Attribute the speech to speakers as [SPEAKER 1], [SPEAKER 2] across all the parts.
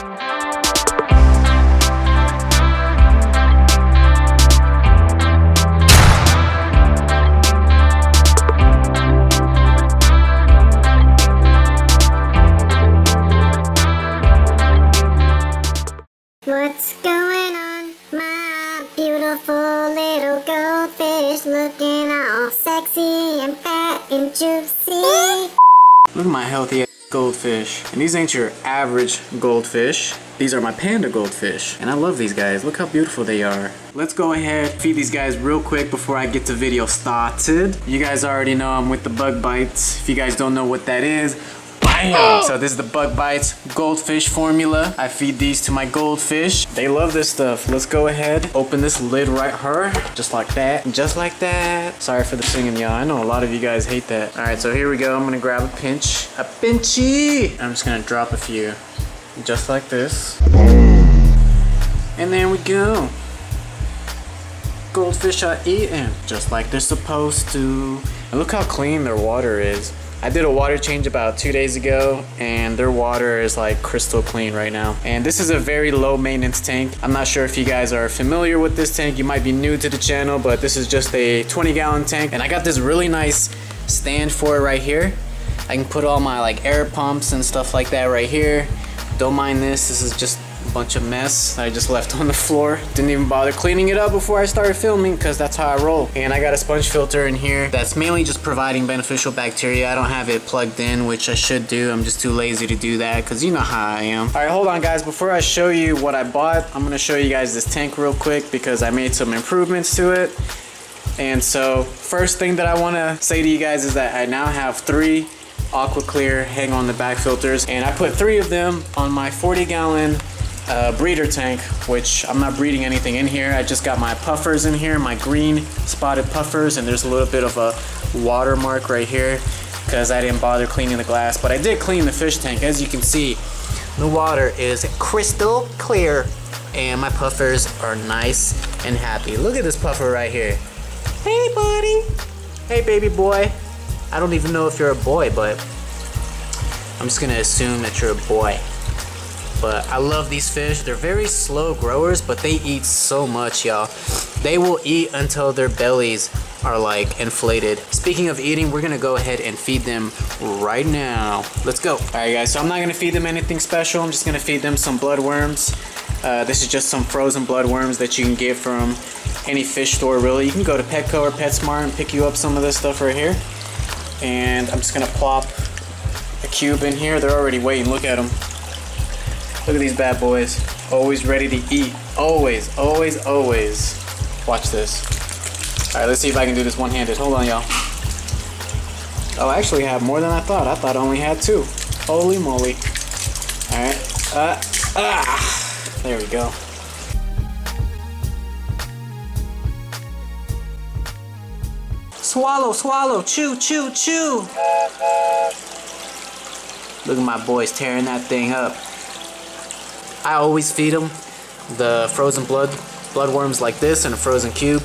[SPEAKER 1] What's going on, my beautiful little goldfish, looking all sexy and fat and juicy?
[SPEAKER 2] Look at my healthy goldfish. And these ain't your average goldfish. These are my panda goldfish. And I love these guys. Look how beautiful they are. Let's go ahead, feed these guys real quick before I get the video started. You guys already know I'm with the bugbites. If you guys don't know what that is, bam! So this is the bugbites goldfish formula. I feed these to my goldfish. They love this stuff. Let's go ahead, open this lid right here. Just like that, just like that. Sorry for the singing, y'all. I know a lot of you guys hate that. All right, so here we go. I'm gonna grab a pinch, a pinchy. I'm just gonna drop a few, just like this. And there we go. Goldfish are eating, just like they're supposed to. And look how clean their water is. I did a water change about 2 days ago and their water is like crystal clean right now. And this is a very low maintenance tank. I'm not sure if you guys are familiar with this tank. You might be new to the channel, but this is just a 20-gallon tank. And I got this really nice stand for it right here. I can put all my like air pumps and stuff like that right here. Don't mind this. This is just a bunch of mess I just left on the floor. Didn't even bother cleaning it up before I started filming because that's how I roll. And I got a sponge filter in here that's mainly just providing beneficial bacteria. I don't have it plugged in, which I should do. I'm just too lazy to do that because you know how I am. All right, hold on guys. Before I show you what I bought, I'm gonna show you guys this tank real quick because I made some improvements to it. And so first thing that I want to say to you guys is that I now have 3 Aqua Clear hang on the back filters, and I put 3 of them on my 40-gallon breeder tank, which I'm not breeding anything in here. I just got my puffers in here, my green spotted puffers, and there's a little bit of a watermark right here because I didn't bother cleaning the glass, but I did clean the fish tank. As you can see, the water is crystal clear and my puffers are nice and happy. Look at this puffer right here. Hey buddy, hey baby boy. I don't even know if you're a boy, but I'm just gonna assume that you're a boy. But I love these fish. They're very slow growers, but they eat so much, y'all. They will eat until their bellies are like inflated. Speaking of eating, we're gonna go ahead and feed them right now. Let's go. All right, guys, so I'm not gonna feed them anything special. I'm just gonna feed them some bloodworms. This is just some frozen bloodworms that you can get from any fish store, really. You can go to Petco or PetSmart and pick you up some of this stuff right here. And I'm just gonna plop a cube in here. They're already waiting, look at them. Look at these bad boys, always ready to eat. Always, always, always. Watch this. All right, let's see if I can do this one-handed. Hold on, y'all. Oh, I actually have more than I thought. I thought I only had 2. Holy moly. All right, there we go. Swallow, swallow, chew, chew, chew. Look at my boys tearing that thing up. I always feed them the frozen bloodworms like this in a frozen cube.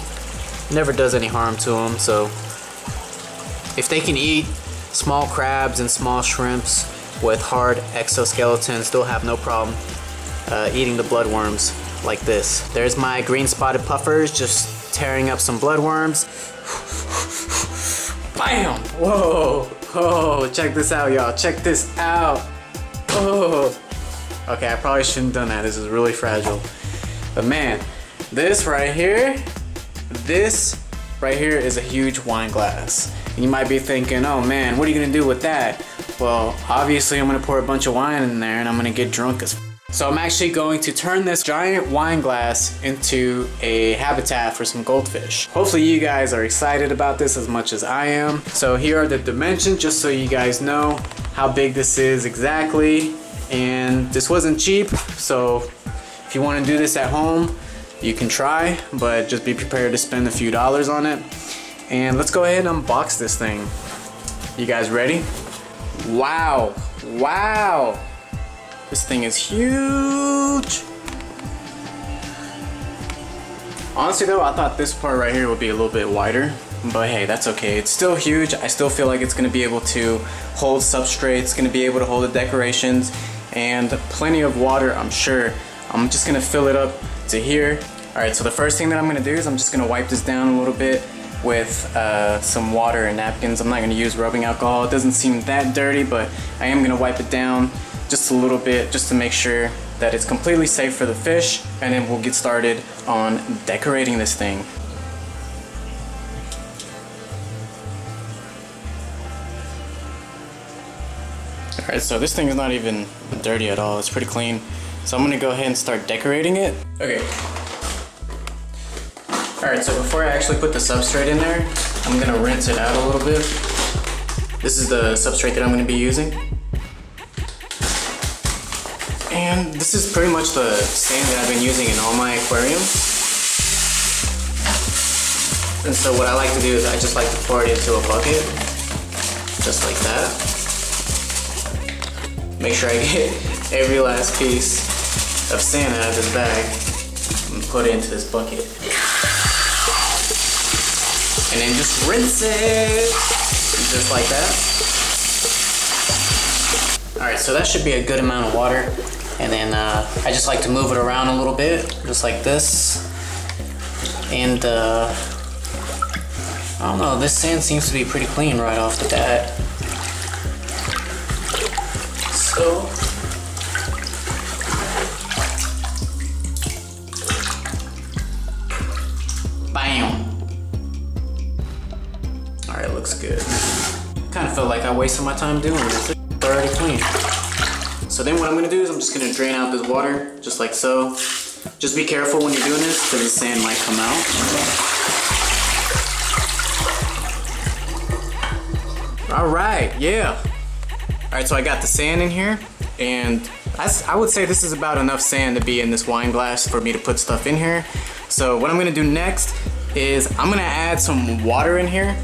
[SPEAKER 2] Never does any harm to them, so if they can eat small crabs and small shrimps with hard exoskeletons, they'll have no problem eating the bloodworms like this. There's my green spotted puffers just tearing up some bloodworms. Bam! Whoa! Oh, check this out, y'all. Check this out. Oh. Okay, I probably shouldn't have done that. This is really fragile. But man, this right here is a huge wine glass. And you might be thinking, oh man, what are you gonna do with that? Well, obviously I'm gonna pour a bunch of wine in there and I'm gonna get drunk as f. So I'm actually going to turn this giant wine glass into a habitat for some goldfish. Hopefully you guys are excited about this as much as I am. So here are the dimensions, just so you guys know how big this is exactly. And this wasn't cheap, so if you want to do this at home, you can try, but just be prepared to spend a few dollars on it. And let's go ahead and unbox this thing. You guys ready? Wow, wow. This thing is huge. Honestly though, I thought this part right here would be a little bit wider, but hey, that's okay. It's still huge. I still feel like it's gonna be able to hold substrate. It's gonna be able to hold the decorations. and plenty of water, I'm sure. I'm just gonna fill it up to here. All right, so the first thing that I'm gonna do is I'm just gonna wipe this down a little bit with some water and napkins. I'm not gonna use rubbing alcohol. It doesn't seem that dirty, but I am gonna wipe it down just a little bit just to make sure that it's completely safe for the fish, and then we'll get started on decorating this thing. Alright, so this thing is not even dirty at all. It's pretty clean. So I'm gonna go ahead and start decorating it. Okay. Alright, so before I actually put the substrate in there, I'm gonna rinse it out a little bit. This is the substrate that I'm gonna be using. And this is pretty much the sand that I've been using in all my aquariums. And so what I like to do is I just like to pour it into a bucket, just like that. Make sure I get every last piece of sand out of this bag and put it into this bucket. And then just rinse it, just like that. Alright, so that should be a good amount of water. And then I just like to move it around a little bit, just like this. And I don't know, this sand seems to be pretty clean right off the bat. So, bam! Alright, looks good. Kind of felt like I wasted my time doing this. It's already clean. So then what I'm gonna do is I'm just gonna drain out this water, just like so. Just be careful when you're doing this, because the sand might come out. Alright, yeah. Alright, so I got the sand in here, and I would say this is about enough sand to be in this wine glass for me to put stuff in here. So what I'm gonna do next is I'm gonna add some water in here,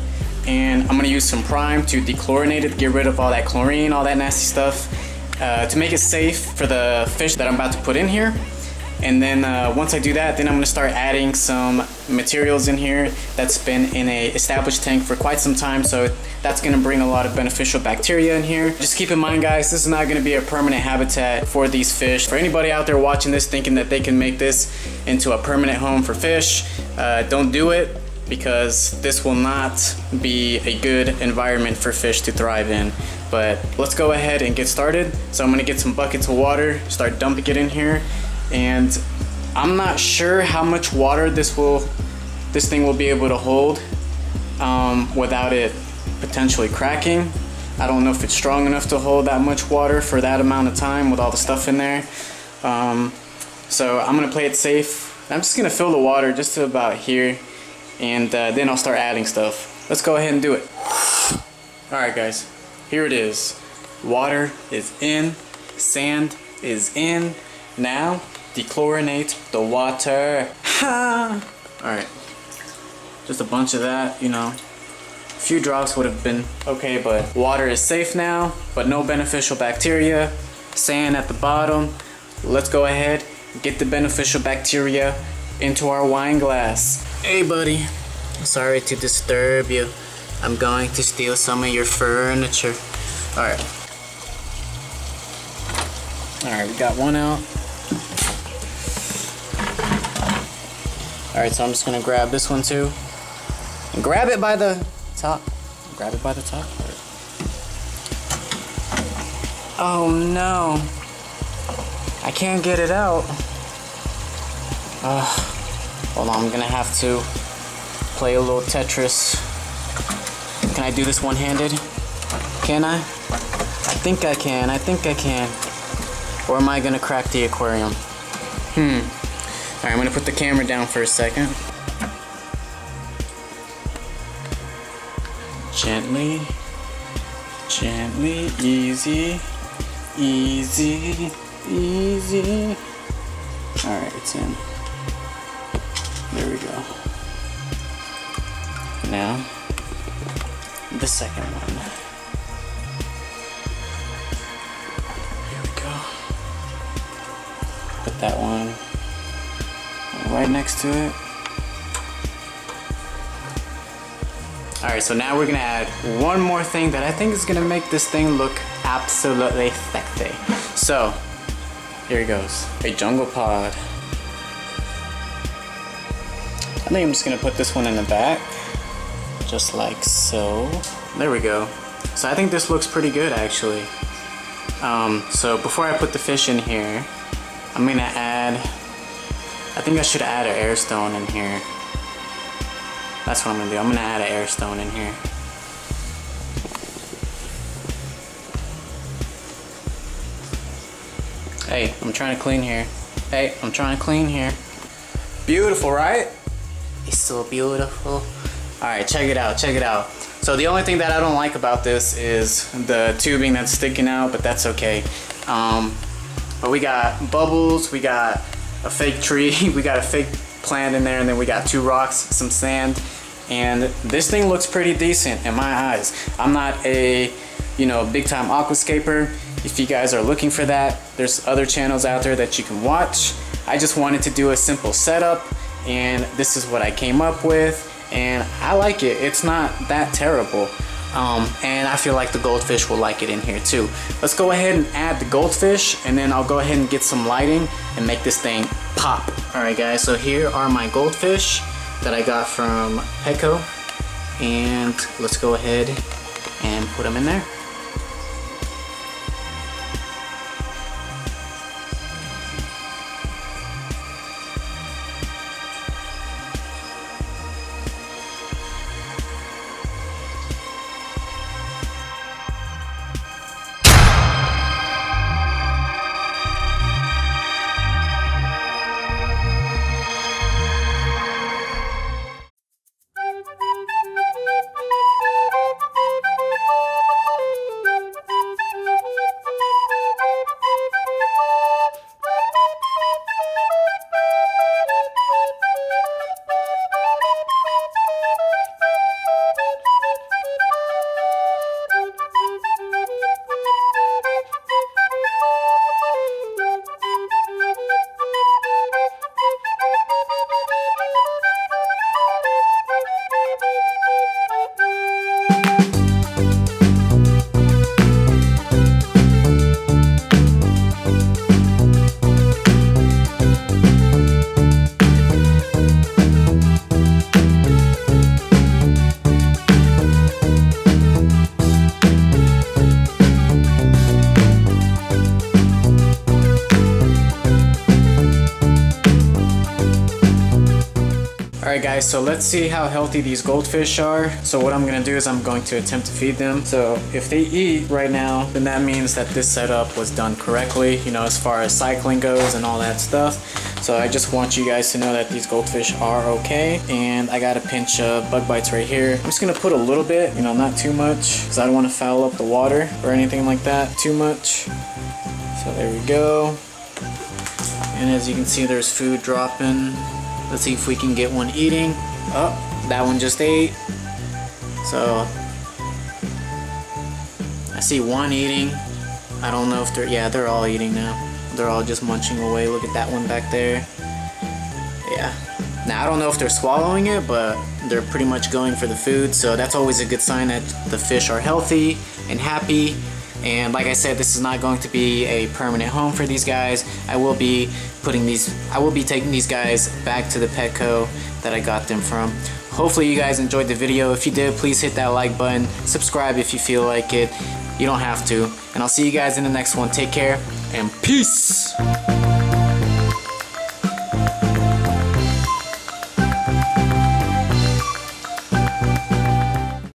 [SPEAKER 2] and I'm gonna use some prime to dechlorinate it, get rid of all that chlorine, all that nasty stuff, to make it safe for the fish that I'm about to put in here. And then once I do that, then I'm gonna start adding some materials in here that's been in a established tank for quite some time, so that's gonna bring a lot of beneficial bacteria in here. Just keep in mind, guys, this is not gonna be a permanent habitat for these fish. For anybody out there watching this thinking that they can make this into a permanent home for fish, don't do it, because this will not be a good environment for fish to thrive in. But let's go ahead and get started. So I'm gonna get some buckets of water, start dumping it in here. And I'm not sure how much water this thing will be able to hold without it potentially cracking. I don't know if it's strong enough to hold that much water for that amount of time with all the stuff in there. So I'm gonna play it safe. I'm just gonna fill the water just to about here, and then I'll start adding stuff. Let's go ahead and do it. Alright guys, here it is. Water is in, sand is in. Now, dechlorinate the water. Alright, just a bunch of that, you know. A few drops would have been okay, but water is safe now, but no beneficial bacteria. Sand at the bottom. Let's go ahead and get the beneficial bacteria into our wine glass. Hey buddy, sorry to disturb you. I'm going to steal some of your furniture. Alright. Alright, we got one out. Alright, so I'm just gonna grab this one too. And grab it by the top. Grab it by the top. Oh no. I can't get it out. Hold on, I'm gonna have to play a little Tetris. Can I do this one-handed? Can I? I think I can. I think I can. Or am I gonna crack the aquarium? Alright, I'm gonna put the camera down for a second. Gently, gently, easy, easy, easy. Alright, it's in. There we go. Now, the second one. Here we go. Put that one right next to it. Alright, so now we're gonna add one more thing that I think is gonna make this thing look absolutely sexy. So here he goes, a jungle pod. I think I'm just gonna put this one in the back, just like so. There we go. So I think this looks pretty good actually. So before I put the fish in here, I'm gonna add, I think I should add an air stone in here. That's what I'm gonna do. I'm gonna add an air stone in here. Hey, I'm trying to clean here. Hey, I'm trying to clean here. Beautiful, right? It's so beautiful. Alright, check it out, check it out. So the only thing that I don't like about this is the tubing that's sticking out, but that's okay. But we got bubbles, we got a fake tree, we got a fake plant in there, and then we got 2 rocks, some sand, and this thing looks pretty decent in my eyes. I'm not a, you know, big time aquascaper. If you guys are looking for that, there's other channels out there that you can watch. I just wanted to do a simple setup, and this is what I came up with, and I like it. It's not that terrible. And I feel like the goldfish will like it in here too. Let's go ahead and add the goldfish, and then I'll go ahead and get some lighting and make this thing pop. Alright guys, so here are my goldfish that I got from Petco, and let's go ahead and put them in there. Alright guys, so let's see how healthy these goldfish are. So what I'm gonna do is I'm going to attempt to feed them. So if they eat right now, then that means that this setup was done correctly, you know, as far as cycling goes and all that stuff. So I just want you guys to know that these goldfish are okay. And I got a pinch of bug bites right here. I'm just gonna put a little bit, you know, not too much, because I don't want to foul up the water or anything like that too much. So there we go. And as you can see, there's food dropping. Let's see if we can get one eating. Oh, that one just ate. So I see one eating. I don't know if they're, yeah, they're all eating now. They're all just munching away. Look at that one back there. Yeah. Now I don't know if they're swallowing it, but they're pretty much going for the food. So that's always a good sign that the fish are healthy and happy. And like I said, this is not going to be a permanent home for these guys. I will be taking these guys back to the Petco that I got them from. Hopefully you guys enjoyed the video. If you did, please hit that like button. Subscribe if you feel like it. You don't have to. And I'll see you guys in the next one. Take care and peace.